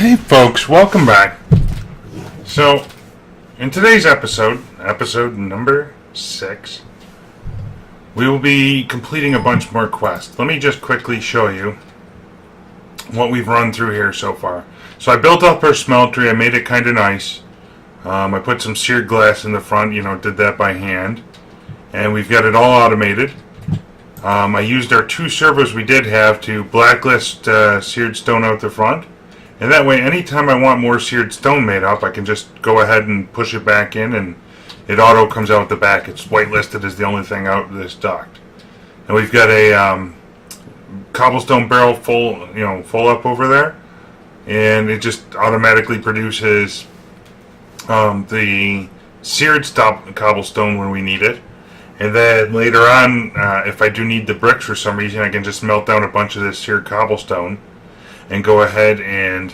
Hey folks, welcome back. So, in today's episode number 6, we will be completing a bunch more quests. Let me just quickly show you what we've run through here so far. So I built up our smeltery, I made it kind of nice. I put some seared glass in the front, did that by hand. And we've got it all automated. I used our 2 servos we did have to blacklist seared stone out the front. And that way, anytime I want more seared stone made up, I can just go ahead and push it back in, and it auto comes out the back. It's whitelisted as the only thing out this duct. And we've got a cobblestone barrel full up over there, and it just automatically produces the seared cobblestone when we need it. And then later on, if I do need the bricks for some reason, I can just melt down a bunch of this seared cobblestone and go ahead and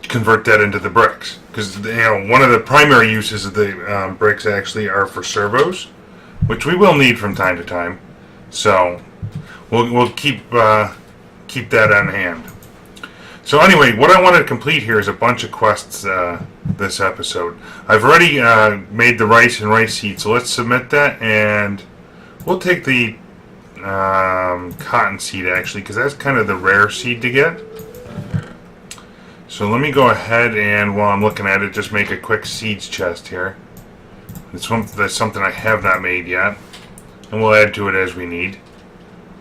convert that into the bricks. Because one of the primary uses of the bricks actually are for servos, which we will need from time to time. So we'll keep that on hand. So anyway, what I want to complete here is a bunch of quests this episode. I've already made the rice and rice seed, so let's submit that, and we'll take the cotton seed actually, because that's kind of the rare seed to get. So let me go ahead and, while I'm looking at it, just make a quick seeds chest here. That's something I have not made yet, and we'll add to it as we need.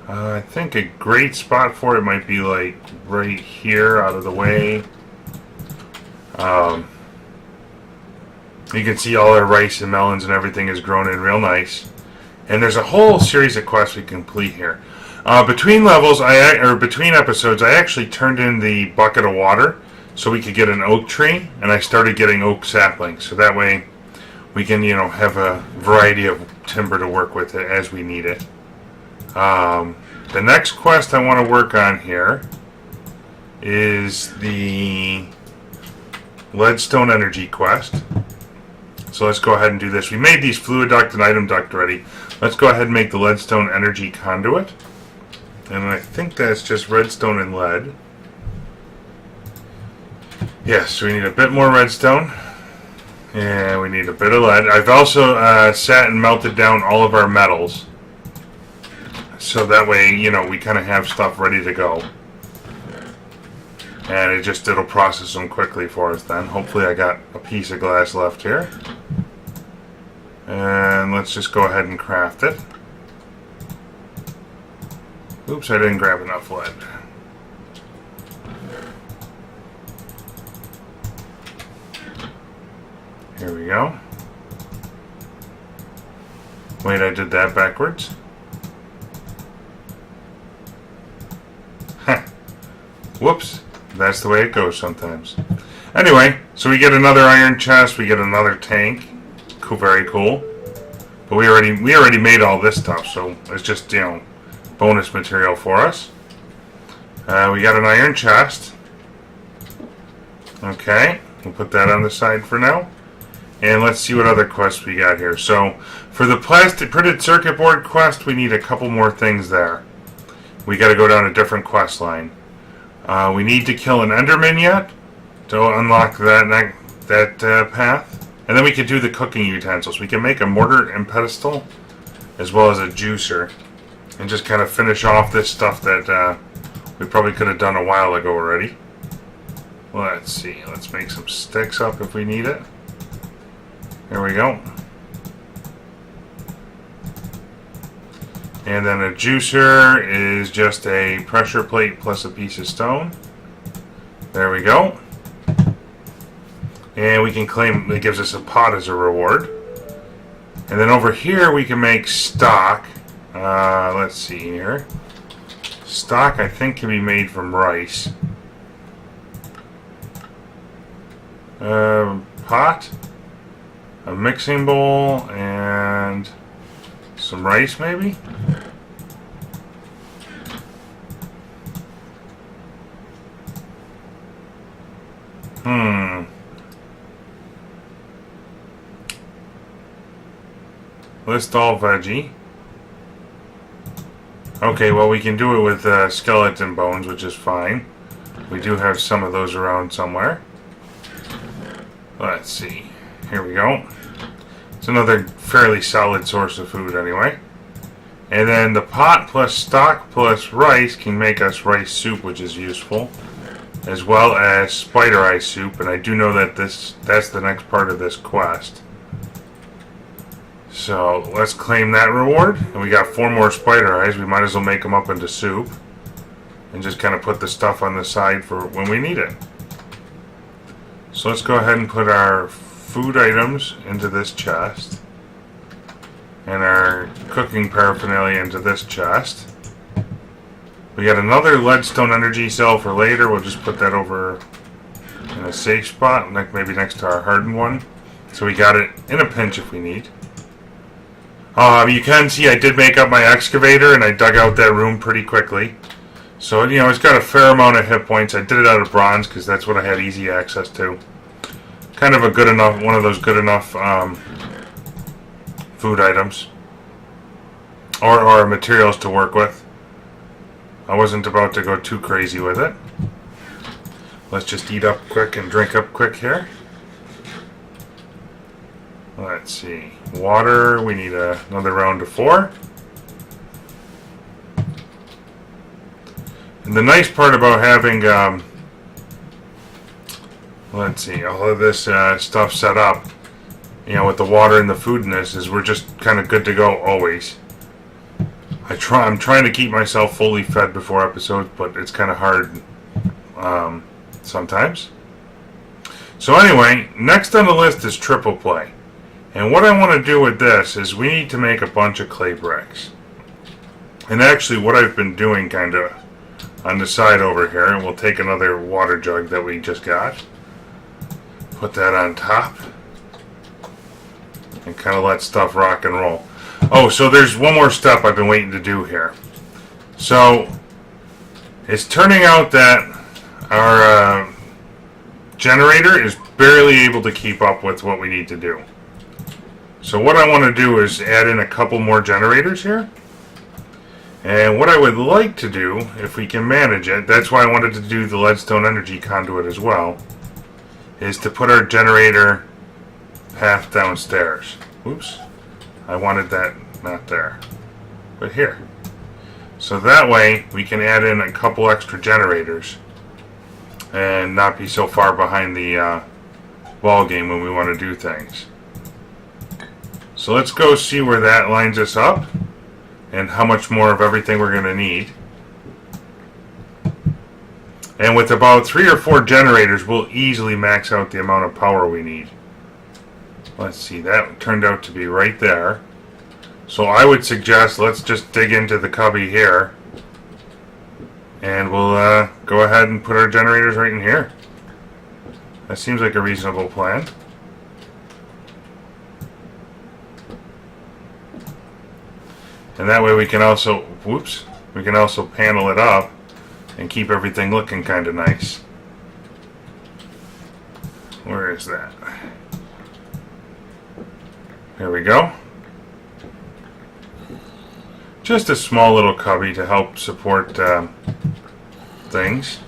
I think a great spot for it might be like right here, out of the way. You can see all our rice and melons and everything is grown in real nice. And there's a whole series of quests we complete here. Between episodes, I actually turned in the bucket of water so we could get an oak tree, and I started getting oak saplings. So that way we can, have a variety of timber to work with it as we need it. The next quest I want to work on here is the Leadstone Energy quest. So let's go ahead and do this. We made these fluid duct and item duct ready. Let's go ahead and make the Leadstone Energy conduit. And I think that's just redstone and lead. Yes, so we need a bit more redstone. And we need a bit of lead. I've also sat and melted down all of our metals. So that way, we kind of have stuff ready to go. And it'll process them quickly for us then. Hopefully I got a piece of glass left here. And let's just go ahead and craft it. Oops, I didn't grab enough lead. Here we go. Wait, I did that backwards. Whoops. That's the way it goes sometimes. Anyway, so we get another iron chest, we get another tank. Cool, very cool. But we already made all this stuff, so it's just, bonus material for us. We got an iron chest. Okay, we'll put that on the side for now. And let's see what other quests we got here. So, for the plastic printed circuit board quest, we need a couple more things there. We got to go down a different quest line. We need to kill an Enderman yet to unlock that path. And then we can do the cooking utensils. We can make a mortar and pestle as well as a juicer. And just kind of finish off this stuff that we probably could have done a while ago already. Let's see. Let's make some sticks up if we need it. There we go. And then a juicer is just a pressure plate plus a piece of stone. There we go. And we can claim it gives us a pot as a reward. And then over here we can make stock. Let's see here. Stock I think can be made from rice. Pot, a mixing bowl, and some rice maybe? List all veggie. Okay. Okay, well, we can do it with skeleton bones, which is fine. We do have some of those around somewhere. Let's see. Here we go. It's another fairly solid source of food anyway. And then the pot plus stock plus rice can make us rice soup, which is useful, as well as spider eye soup. And I do know that that's the next part of this quest. So let's claim that reward. And we got 4 more spider eyes. We might as well make them up into soup and just kind of put the stuff on the side for when we need it. So let's go ahead and put our food items into this chest and our cooking paraphernalia into this chest. We got another leadstone energy cell for later. We'll just put that over in a safe spot, like maybe next to our hardened one. So we got it in a pinch if we need. You can see I did make up my excavator and I dug out that room pretty quickly. So, you know, it's got a fair amount of hit points. I did it out of bronze because that's what I had easy access to. Kind of a good enough, one of those good enough food items or materials to work with. I wasn't about to go too crazy with it. Let's just eat up quick and drink up quick here. Let's see. Water, we need another round of 4. And the nice part about having, let's see, all of this stuff set up, you know, with the water and the food in this, is we're just kind of good to go always. I'm trying to keep myself fully fed before episodes, but it's kind of hard sometimes. So anyway, next on the list is triple play. And what I want to do with this is we need to make a bunch of clay bricks. And actually what I've been doing kind of on the side over here, and we'll take another water jug that we just got, put that on top, and kind of let stuff rock and roll. Oh, so there's one more step I've been waiting to do here. So it's turning out that our generator is barely able to keep up with what we need to do. So what I want to do is add in a couple more generators here. And what I would like to do, if we can manage it, that's why I wanted to do the leadstone energy conduit as well, is to put our generator path downstairs. Oops. I wanted that not there, but here. So that way we can add in a couple extra generators and not be so far behind the ball game when we want to do things. So let's go see where that lines us up and how much more of everything we're going to need. And with about 3 or 4 generators, we'll easily max out the amount of power we need. Let's see, that turned out to be right there. So I would suggest let's just dig into the cubby here. And we'll go ahead and put our generators right in here. That seems like a reasonable plan. And that way we can also, we can also panel it up and keep everything looking kind of nice. Where is that? There we go. Just a small little cubby to help support things.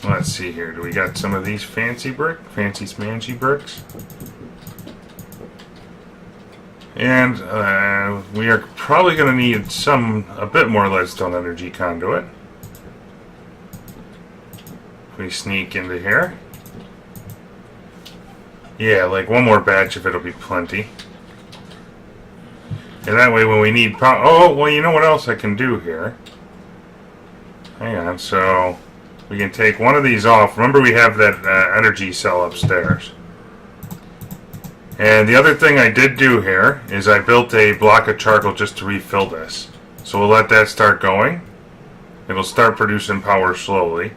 Let's see here. Do we got some of these fancy smanchy bricks? And we are probably going to need a bit more leadstone energy conduit. If we sneak into here. Yeah, like one more batch of it'll be plenty. And that way when we need power... Oh, well, you know what else I can do here? Hang on, so we can take one of these off. Remember we have that energy cell upstairs. And the other thing I did do here is I built a block of charcoal just to refill this. So we'll let that start going. It'll start producing power slowly.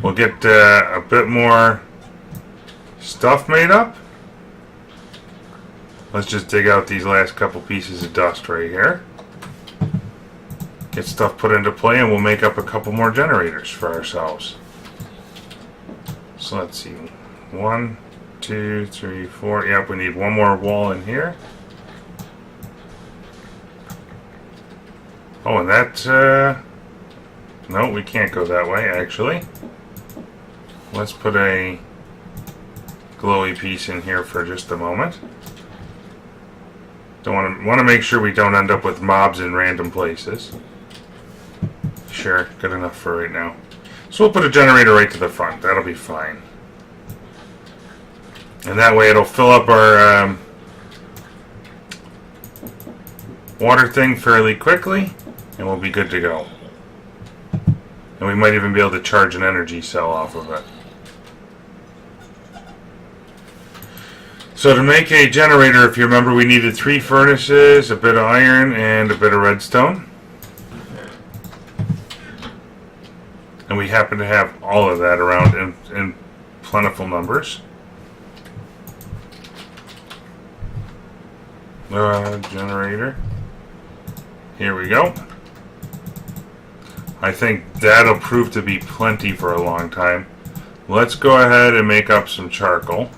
We'll get a bit more stuff made up. Let's just dig out these last couple pieces of dust right here. Get stuff put into play and we'll make up a couple more generators for ourselves. So let's see. 1, 2, 3, 4. Yep, we need one more wall in here. Oh, and that, no, we can't go that way, actually. Let's put a glowy piece in here for just a moment. Don't want to make sure we don't end up with mobs in random places. Sure, good enough for right now. So we'll put a generator right to the front. That'll be fine. And that way it'll fill up our water thing fairly quickly, and we'll be good to go. And we might even be able to charge an energy cell off of it. So to make a generator, if you remember, we needed 3 furnaces, a bit of iron, and a bit of redstone. And we happen to have all of that around in plentiful numbers. Generator. Here we go. I think that'll prove to be plenty for a long time. Let's go ahead and make up some charcoal.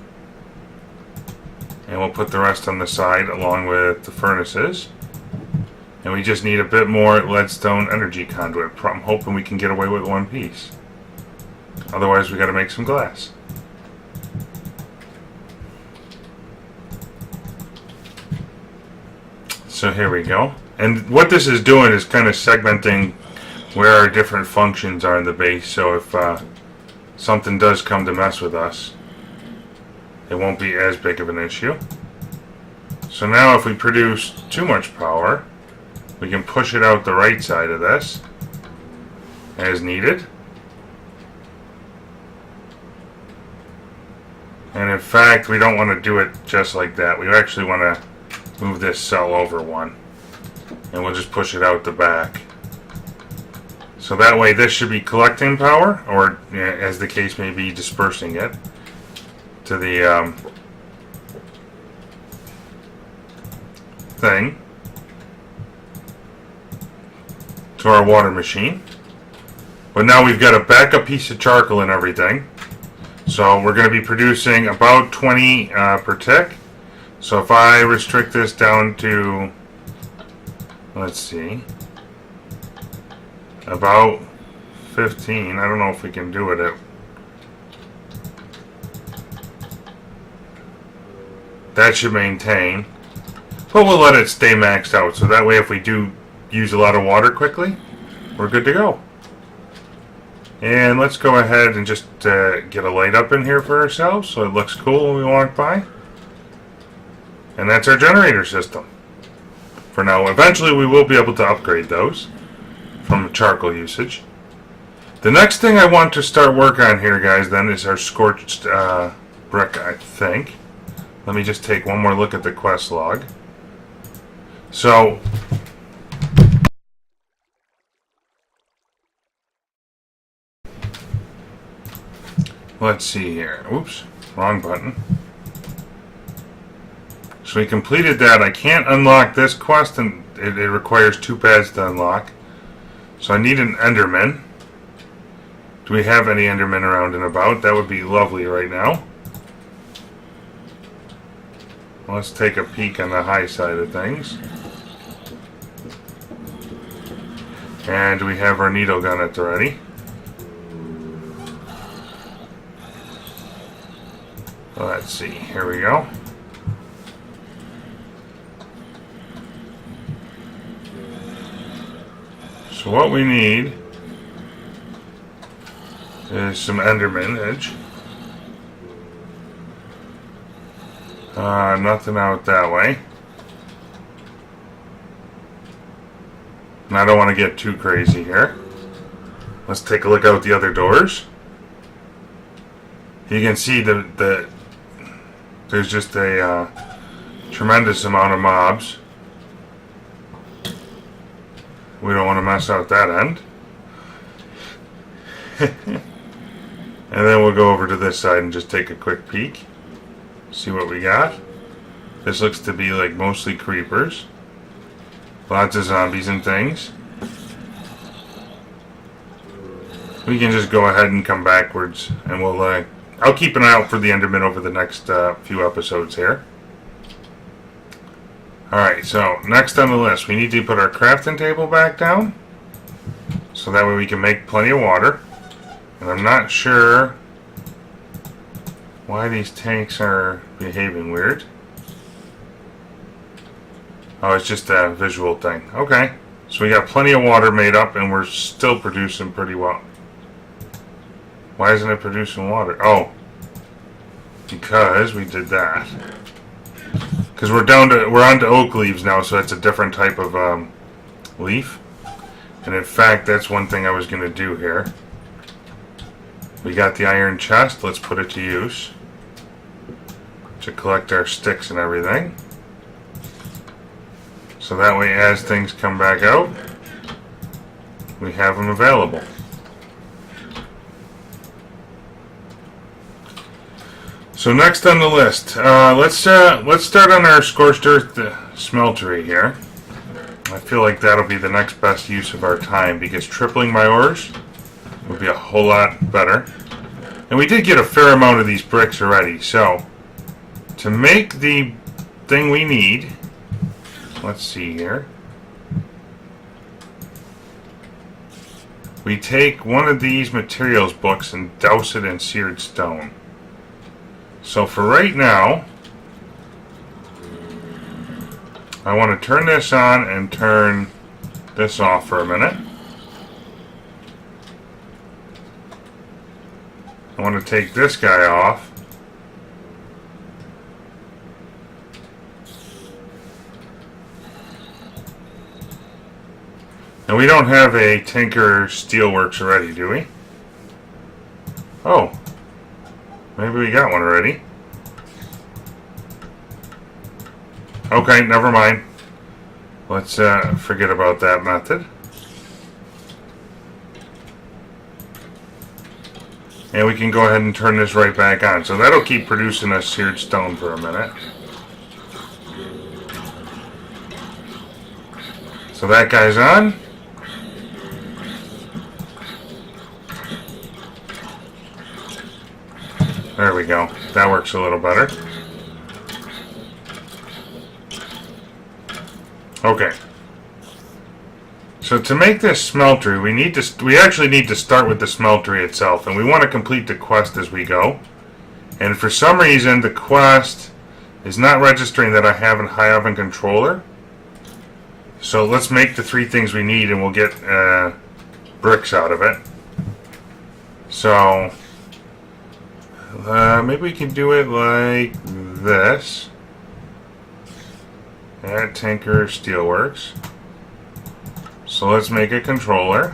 And we'll put the rest on the side along with the furnaces. And we just need a bit more leadstone energy conduit. I'm hoping we can get away with one piece. Otherwise we gotta make some glass. So here we go. And what this is doing is kind of segmenting where our different functions are in the base. So if something does come to mess with us, it won't be as big of an issue. So now if we produce too much power, we can push it out the right side of this as needed. And in fact, we don't want to do it just like that. We actually want to move this cell over one. And we'll just push it out the back. So that way this should be collecting power, or as the case may be, dispersing it to the thing, to our water machine. But now we've got a backup piece of charcoal and everything. So we're going to be producing about 20 per tick. So if I restrict this down to, let's see, about 15. I don't know if we can do it at, that should maintain. But we'll let it stay maxed out, so that way if we do use a lot of water quickly, we're good to go. And let's go ahead and just get a light up in here for ourselves so it looks cool when we walk by. And that's our generator system. For now, eventually we will be able to upgrade those from charcoal usage. The next thing I want to start work on here, guys, then is our scorched brick, I think. Let me just take one more look at the quest log. So, let's see here. Oops, wrong button. So we completed that. I can't unlock this quest, and it requires 2 pads to unlock. So I need an Enderman. Do we have any Endermen around and about? That would be lovely right now. Let's take a peek on the high side of things. And we have our needle gun at the ready. Let's see, here we go. So what we need is some Enderman edge. Nothing out that way. And I don't want to get too crazy here. Let's take a look out the other doors. You can see that there's just a tremendous amount of mobs. We don't want to mess out that end. And then we'll go over to this side and just take a quick peek. See what we got. This looks to be like mostly creepers. Lots of zombies and things. We can just go ahead and come backwards, and we'll I'll keep an eye out for the Enderman over the next few episodes here. Alright, so next on the list, we need to put our crafting table back down. So that way we can make plenty of water. And I'm not sure why these tanks are behaving weird. Oh, it's just a visual thing. Okay. So we got plenty of water made up and we're still producing pretty well. Why isn't it producing water? Oh. Because we did that. Because we're on to oak leaves now, so that's a different type of leaf. And in fact, that's one thing I was going to do here. We got the iron chest. Let's put it to use to collect our sticks and everything. So that way, as things come back out, we have them available. So next on the list, let's start on our scorched earth smeltery here. I feel like that'll be the next best use of our time because tripling my ores would be a whole lot better. And we did get a fair amount of these bricks already. So to make the thing we need, let's see here. We take one of these materials books and douse it in seared stone. So for right now, I want to turn this on and turn this off for a minute. I want to take this guy off. And we don't have a Tinker Steelworks already, do we? Oh. Maybe we got one already. Okay, never mind. Let's forget about that method. And we can go ahead and turn this right back on. So that'll keep producing us seared stone for a minute. So that guy's on. There we go. That works a little better. Okay. So to make this smeltery, we actually need to start with the smeltery itself, and we want to complete the quest as we go. And for some reason, the quest is not registering that I have a high oven controller. So let's make the 3 things we need, and we'll get bricks out of it. So maybe we can do it like this. Add Tinker Steelworks. So let's make a controller.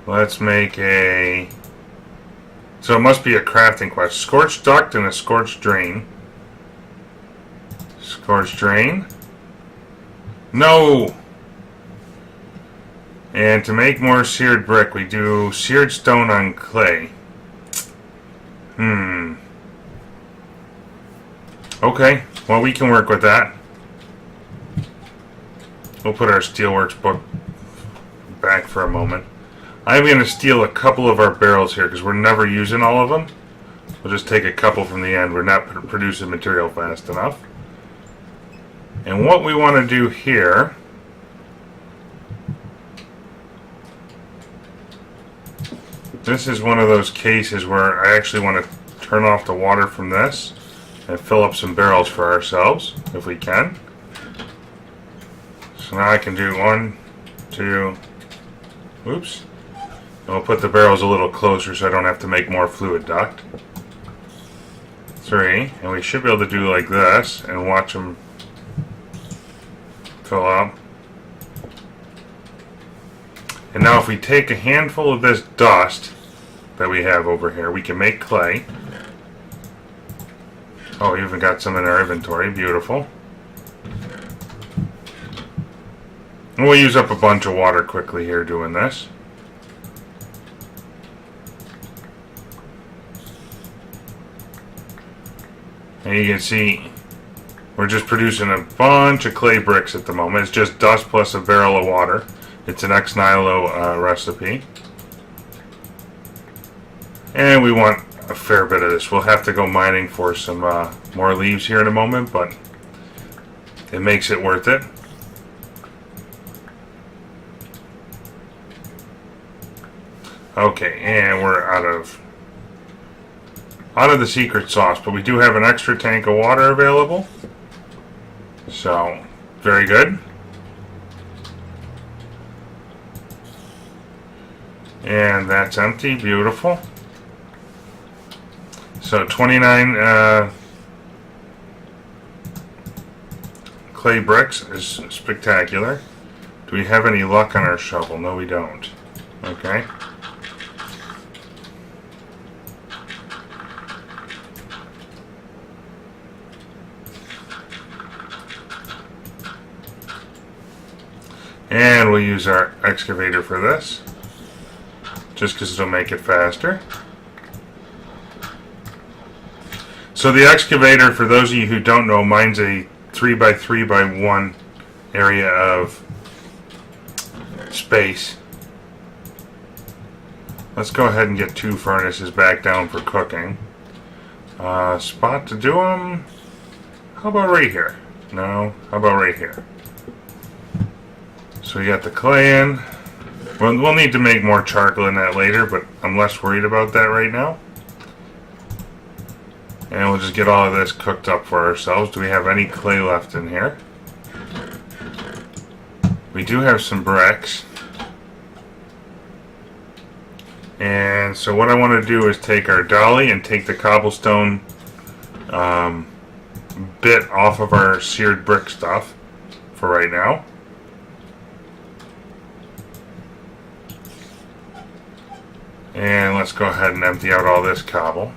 Let's make a... So it must be a crafting quest. Scorched duct and a scorched drain. Scorched drain. No! And to make more seared brick, we do seared stone on clay. Okay, well we can work with that. We'll put our Steelworks book back for a moment. I'm going to steal a couple of our barrels here because we're never using all of them. We'll just take a couple from the end. We're not producing material fast enough. And what we want to do here... This is one of those cases where I actually want to turn off the water from this and fill up some barrels for ourselves, if we can. So now I can do 1, 2, oops. And we'll put the barrels a little closer so I don't have to make more fluid duct. 3, and we should be able to do like this and watch them fill up. And now if we take a handful of this dust that we have over here, we can make clay. Oh, we even got some in our inventory. Beautiful. And we'll use up a bunch of water quickly here doing this. And you can see we're just producing a bunch of clay bricks at the moment. It's just dust plus a barrel of water. It's an ex nihilo recipe. And we want a fair bit of this. We'll have to go mining for some more leaves here in a moment, but It makes it worth it. Okay, and we're out of the secret sauce, but we do have an extra tank of water available. So, very good. And that's empty. Beautiful. So 29 clay bricks is spectacular. Do we have any luck on our shovel? No, we don't. Okay. And we'll use our excavator for this, just because it'll make it faster. So the excavator, for those of you who don't know, mine's a 3x3x1 area of space. Let's go ahead and get 2 furnaces back down for cooking. Spot to do them? How about right here? No, how about right here? So we got the clay in. We'll need to make more charcoal in that later, but I'm less worried about that right now. And we'll just get all of this cooked up for ourselves. Do we have any clay left in here? We do have some bricks. And so what I want to do is take our dolly and take the cobblestone bit off of our seared brick stuff for right now. And let's go ahead and empty out all this cobble.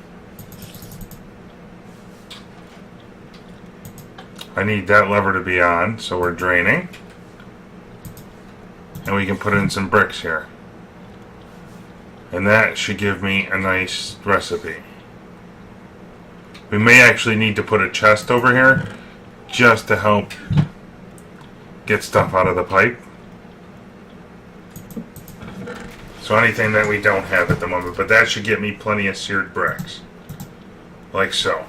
I need that lever to be on, so we're draining. And we can put in some bricks here. And that should give me a nice recipe. We may actually need to put a chest over here just to help get stuff out of the pipe. So anything that we don't have at the moment, but that should get me plenty of seared bricks. Like so.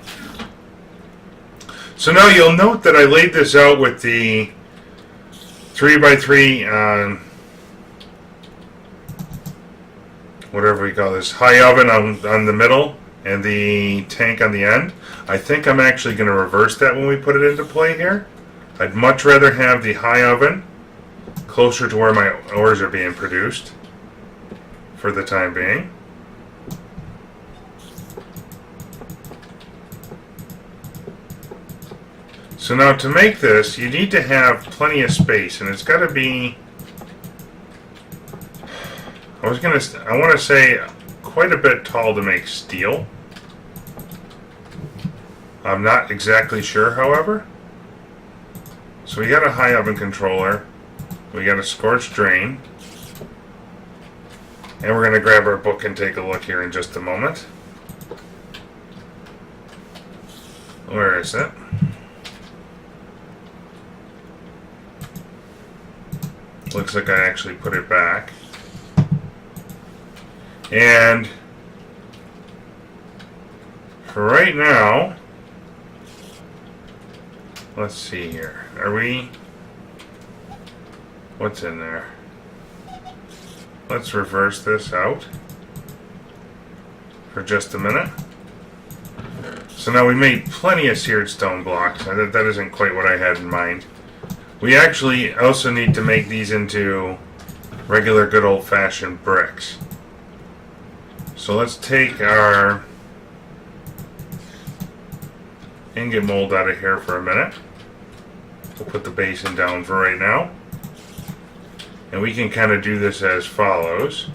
So now you'll note that I laid this out with the 3x3 whatever we call this, high oven on the middle and the tank on the end. I think I'm actually going to reverse that when we put it into play here. I'd much rather have the high oven closer to where my ores are being produced for the time being. So now to make this, you need to have plenty of space, and it's got to be, I want to say quite a bit tall to make steel. I'm not exactly sure, however. So we got a high oven controller, we got a scorched drain, and we're going to grab our book and take a look here in just a moment. Where is it? Looks like I actually put it back. And for right now, let's see here. What's in there? Let's reverse this out for just a minute. So now we made plenty of seared stone blocks. That isn't quite what I had in mind. We actually also need to make these into regular good old-fashioned bricks. So let's take our ingot mold out of here for a minute. We'll put the basin down for right now. And we can kind of do this as follows.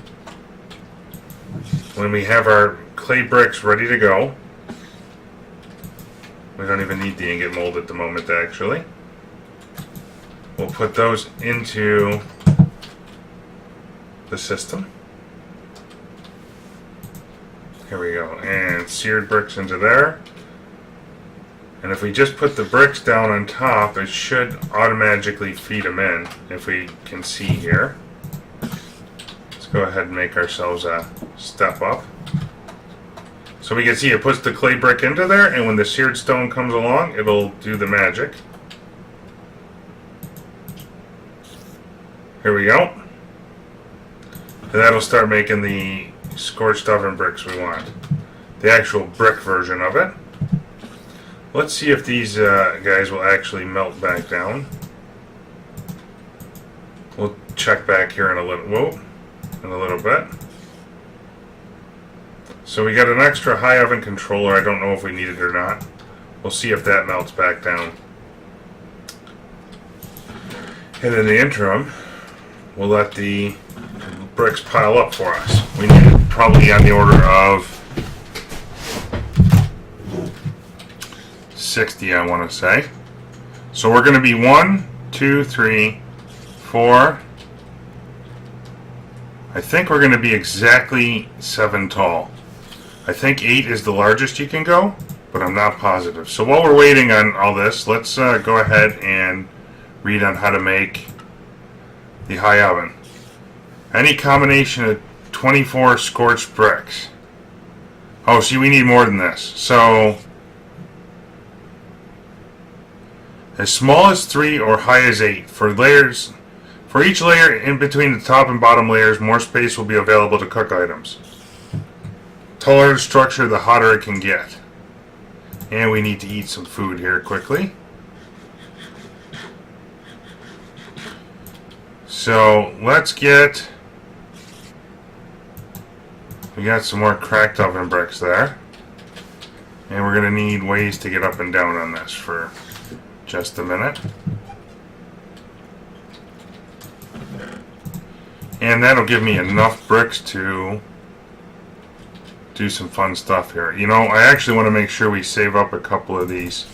When we have our clay bricks ready to go, we don't even need the ingot mold at the moment actually. We'll put those into the system. Here we go. And seared bricks into there. And if we just put the bricks down on top, it should automatically feed them in, if we can see here. Let's go ahead and make ourselves a step up. So we can see it puts the clay brick into there, and when the seared stone comes along, it'll do the magic. Here we go. And that'll start making the scorched oven bricks we want. The actual brick version of it. Let's see if these guys will actually melt back down. We'll check back here in a little bit. So we got an extra high oven controller. I don't know if we need it or not. We'll see if that melts back down. And in the interim, we'll let the bricks pile up for us. We need it probably on the order of 60, I want to say. So we're going to be 1, 2, 3, 4. I think we're going to be exactly 7 tall. I think 8 is the largest you can go, but I'm not positive. So while we're waiting on all this, let's go ahead and read on how to make the high oven. Any combination of 24 scorched bricks. Oh, see, we need more than this. So, as small as 3 or high as 8. For each layer in between the top and bottom layers, more space will be available to cook items. Taller the structure, the hotter it can get. And we need to eat some food here quickly. So let's get... We got some more cracked oven bricks there. And we're going to need ways to get up and down on this for just a minute. And that'll give me enough bricks to do some fun stuff here. You know, I actually want to make sure we save up a couple of these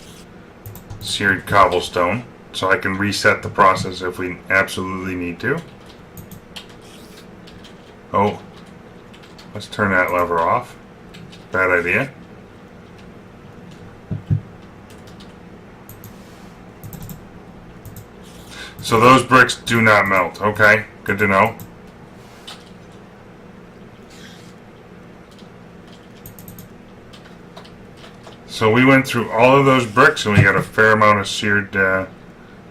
seared cobblestone so I can reset the process if we absolutely need to. Oh, let's turn that lever off. Bad idea. So those bricks do not melt. Okay, good to know. So we went through all of those bricks and we got a fair amount of seared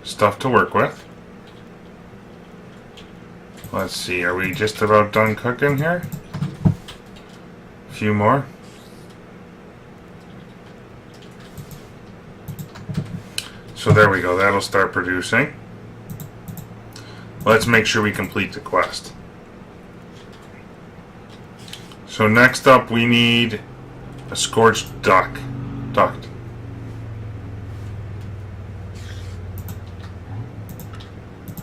stuff to work with. Let's see, are we just about done cooking here? A few more. So there we go, that'll start producing. Let's make sure we complete the quest. So next up we need a scorched duct.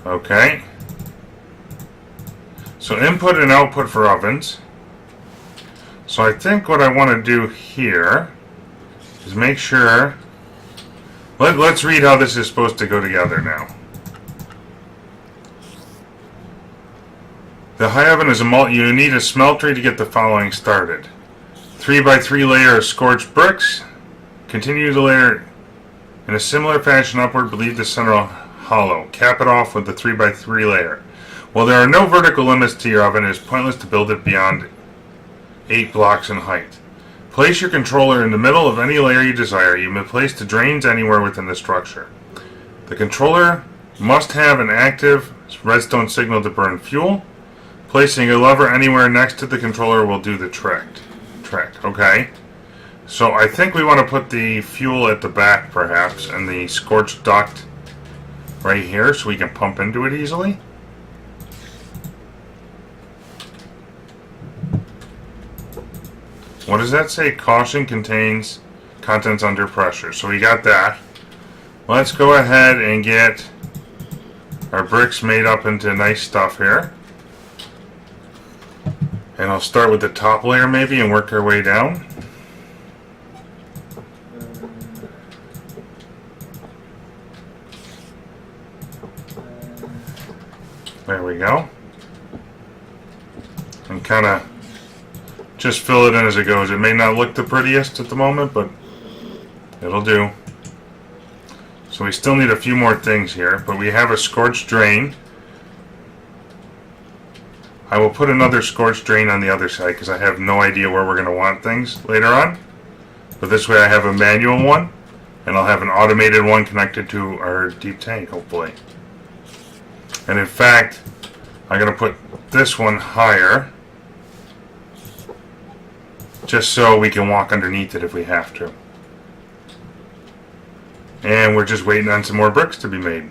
Okay. So input and output for ovens. So I think what I want to do here is make sure... Let's read how this is supposed to go together now. The high oven is you need a smeltery to get the following started. 3x3 layer of scorched bricks. Continue the layer in a similar fashion upward, but leave the center hollow. Cap it off with the 3x3 layer. While there are no vertical limits to your oven, it is pointless to build it beyond 8 blocks in height. Place your controller in the middle of any layer you desire. You may place the drains anywhere within the structure. The controller must have an active redstone signal to burn fuel. Placing a lever anywhere next to the controller will do the trick. Okay. So I think we want to put the fuel at the back, perhaps, and the scorched duct right here so we can pump into it easily. What does that say? Caution contains contents under pressure. So we got that. Let's go ahead and get our bricks made up into nice stuff here. And I'll start with the top layer maybe and work our way down. There we go. And kind of just fill it in as it goes. It may not look the prettiest at the moment, but it'll do. So we still need a few more things here, but we have a scorched drain. I will put another scorched drain on the other side because I have no idea where we're going to want things later on. But this way I have a manual one, and I'll have an automated one connected to our deep tank, hopefully. And in fact, I'm going to put this one higher, just so we can walk underneath it if we have to. And we're just waiting on some more bricks to be made.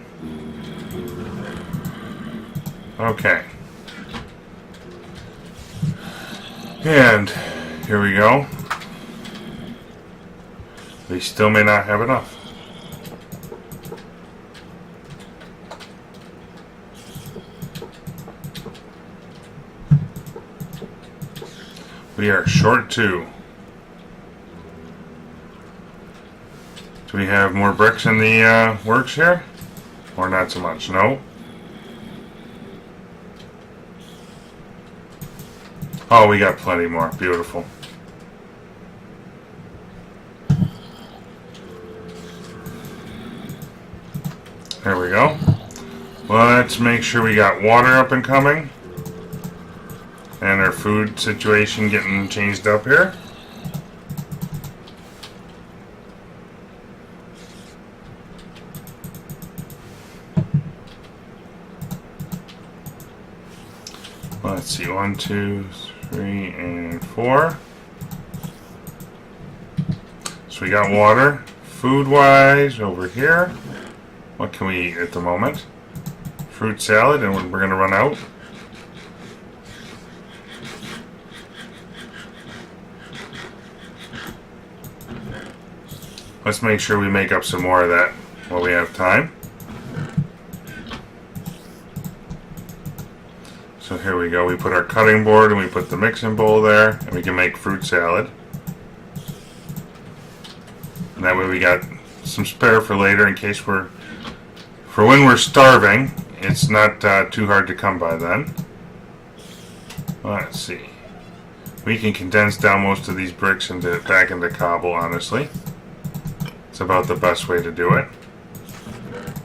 Okay. And here we go. We still may not have enough. We are short 2. Do we have more bricks in the works here? Or not so much? No. Oh, we got plenty more. Beautiful. There we go. Let's make sure we got water up and coming. And our food situation getting changed up here. Let's see, 1, 2, 3, and 4. So we got water. Food-wise, over here. What can we eat at the moment? Fruit salad, and we're going to run out. Let's make sure we make up some more of that while we have time. So here we go. We put our cutting board and we put the mixing bowl there, and we can make fruit salad. And that way we got some spare for later in case for when we're starving. It's not too hard to come by then. Let's see. We can condense down most of these bricks back into cobble, honestly. It's about the best way to do it.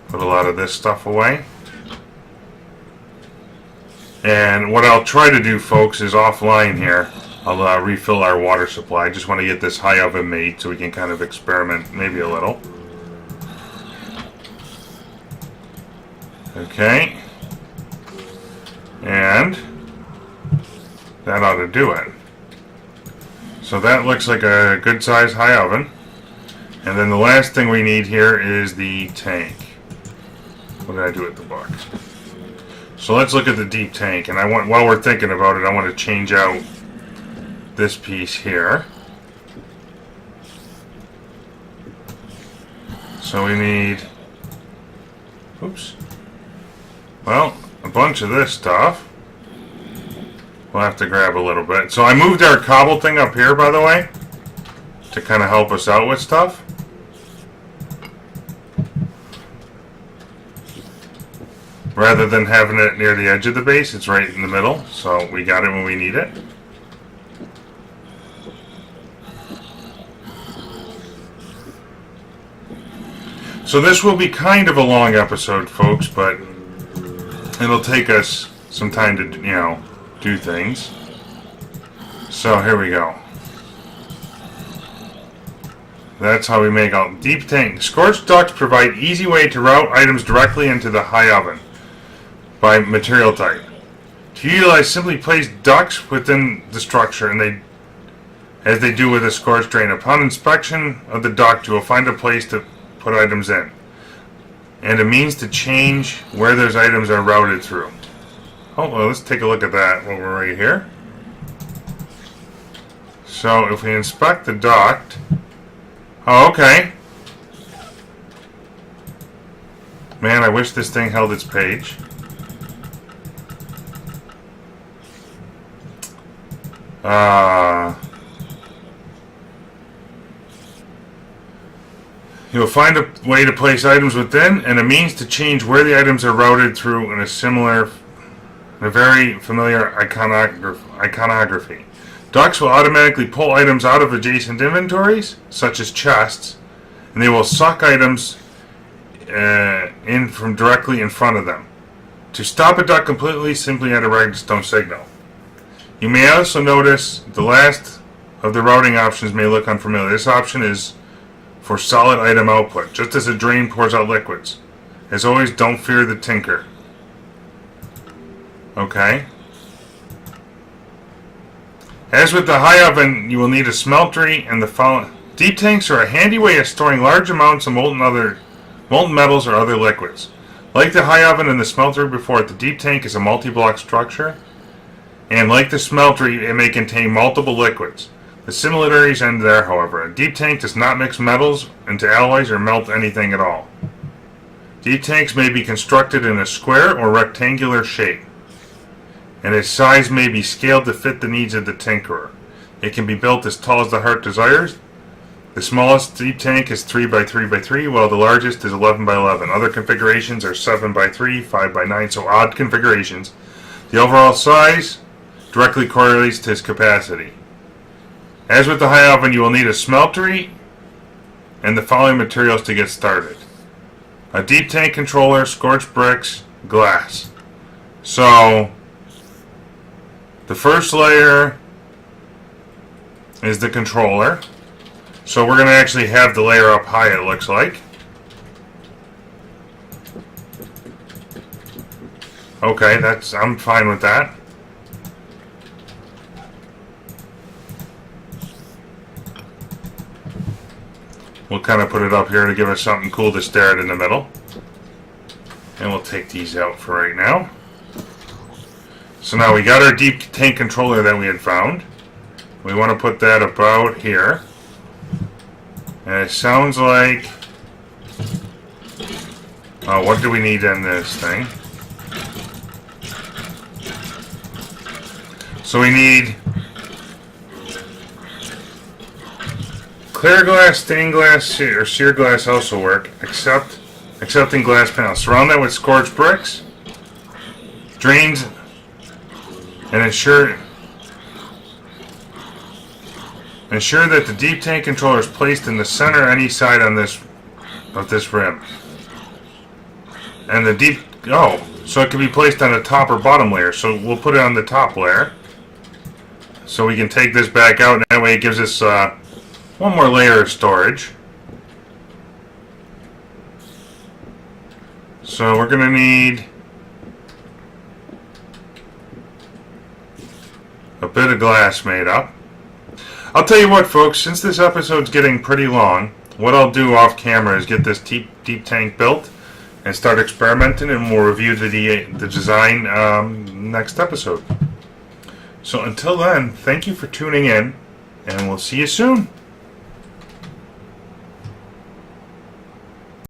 Put a lot of this stuff away. And what I'll try to do, folks, is offline here, I'll refill our water supply. I just want to get this high oven made so we can kind of experiment maybe a little. Okay. And that ought to do it. So that looks like a good size high oven. And then the last thing we need here is the tank. What did I do with the box? So let's look at the deep tank. And while we're thinking about it, I want to change out this piece here. So we need, oops, well, a bunch of this stuff. We'll have to grab a little bit. So I moved our cobble thing up here, by the way, to kind of help us out with stuff. Rather than having it near the edge of the base, it's right in the middle, so we got it when we need it. So this will be kind of a long episode, folks, but it'll take us some time to, do things. So here we go. That's how we make a deep tank. Scorched ducts provide easy way to route items directly into the high oven by material type. To utilize, simply place ducts within the structure, and as they do with a scorched drain. Upon inspection of the duct, you will find a place to put items in, and a means to change where those items are routed through. Oh, well, let's take a look at that while we're right here. So if we inspect the duct, oh, okay. Man, I wish this thing held its page. You'll find a way to place items within and a means to change where the items are routed through in a very familiar iconography. Ducts will automatically pull items out of adjacent inventories, such as chests, and they will suck items in from directly in front of them. To stop a duct completely, simply add a redstone signal. You may also notice the last of the routing options may look unfamiliar. This option is for solid item output, just as a drain pours out liquids. As always, don't fear the tinker. Okay. As with the high oven, you will need a smeltery and the following. Deep tanks are a handy way of storing large amounts of molten metals or other liquids. Like the high oven and the smeltery before it, the deep tank is a multi-block structure, and like the smeltery, it may contain multiple liquids. The similarities end there, however. A deep tank does not mix metals into alloys or melt anything at all. Deep tanks may be constructed in a square or rectangular shape, and its size may be scaled to fit the needs of the tinkerer. It can be built as tall as the heart desires. The smallest deep tank is 3 by 3 by 3, while the largest is 11 by 11. Other configurations are 7 by 3, 5 by 9, so odd configurations. The overall size directly correlates to its capacity. As with the high oven, you will need a smeltery and the following materials to get started. A deep tank controller, scorched bricks, glass. So, the first layer is the controller. So we're going to actually have the layer up high, it looks like. Okay, I'm fine with that. We'll kind of put it up here to give us something cool to stare at in the middle. And we'll take these out for right now. So now we got our deep tank controller that we had found. We want to put that about here. And it sounds like... what do we need in this thing? So we need clear glass, stained glass, or sheer glass also work, excepting glass panels. Surround that with scorched bricks, drains, and ensure that the deep tank controller is placed in the center or any side on this rim. And so it can be placed on the top or bottom layer. So we'll put it on the top layer. So we can take this back out, and that way it gives us one more layer of storage. So we're going to need a bit of glass made up. I'll tell you what, folks, since this episode's getting pretty long, what I'll do off camera is get this deep tank built and start experimenting, and we'll review the design next episode. So until then, thank you for tuning in, and we'll see you soon.